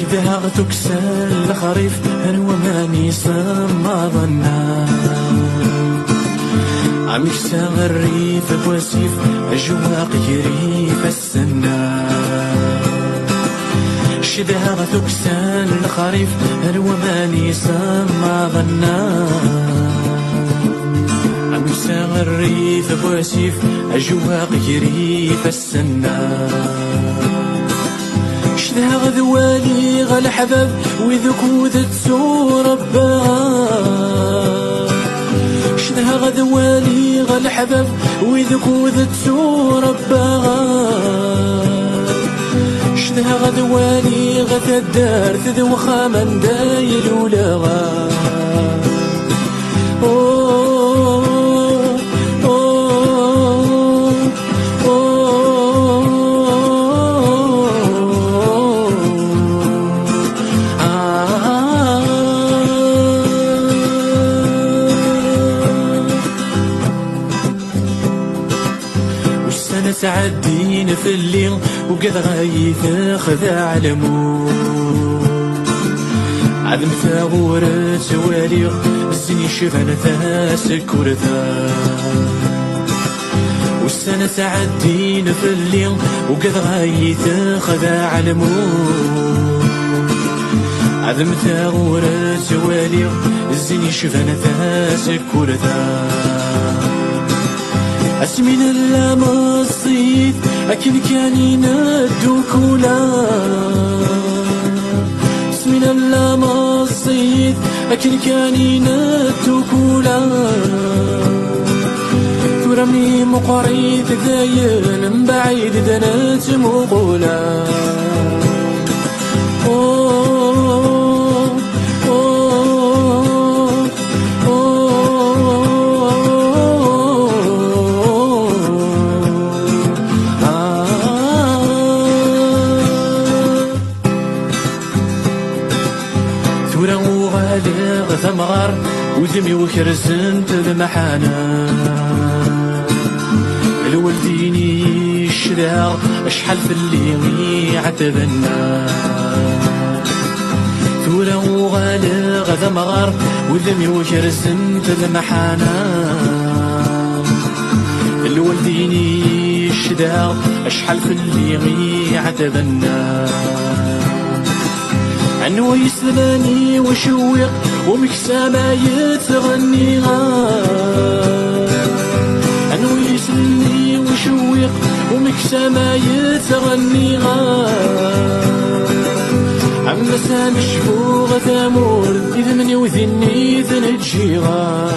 شدها تكسل الخريف هنو ماني سما ظنا عم يكسر الريف بوسيف أجواق يريف السنا شدها تكسل الخريف هنو ماني سما ظنا عم يكسر الريف بوسيف أجواق يريف السنا شدها غذوالي غالحباب وذوك وذتسو ربها شدها غذوالي غالحباب وذوك وذتسو ربها شدها غذوالي غث الدار تذوخا من دايل ولغا تعدين في الليل وقد غايث خذا علمو عدم ثاغورة سواليغ الزني شفن ثاسك ورثا والسنة تعدين في الليل وقد غايث خذا علمو عدم ثاغورة سواليغ الزني شفن ثاسك ورثا أسمين اللامصيد أكل كانين الدوكولا أسمين اللامصيد أكل كانين الدوكولا ترمي مقريت داين من بعيد دنات مقولا ثمغر وذمي وكرزنت المحانا الولديني الشراغ اشحال في الليل عتبنا ثورا وغالغ ثمغر وذمي وكرزنت المحانا الولديني الشراغ اشحال في الليل عتبنا عنو يسلاني وشوق ومكسامة يتغنيها عنو يسلاني وشوق ومكسامة يتغنيها عم سام الشفوغ ثامور إذ مني وذني ذنجيها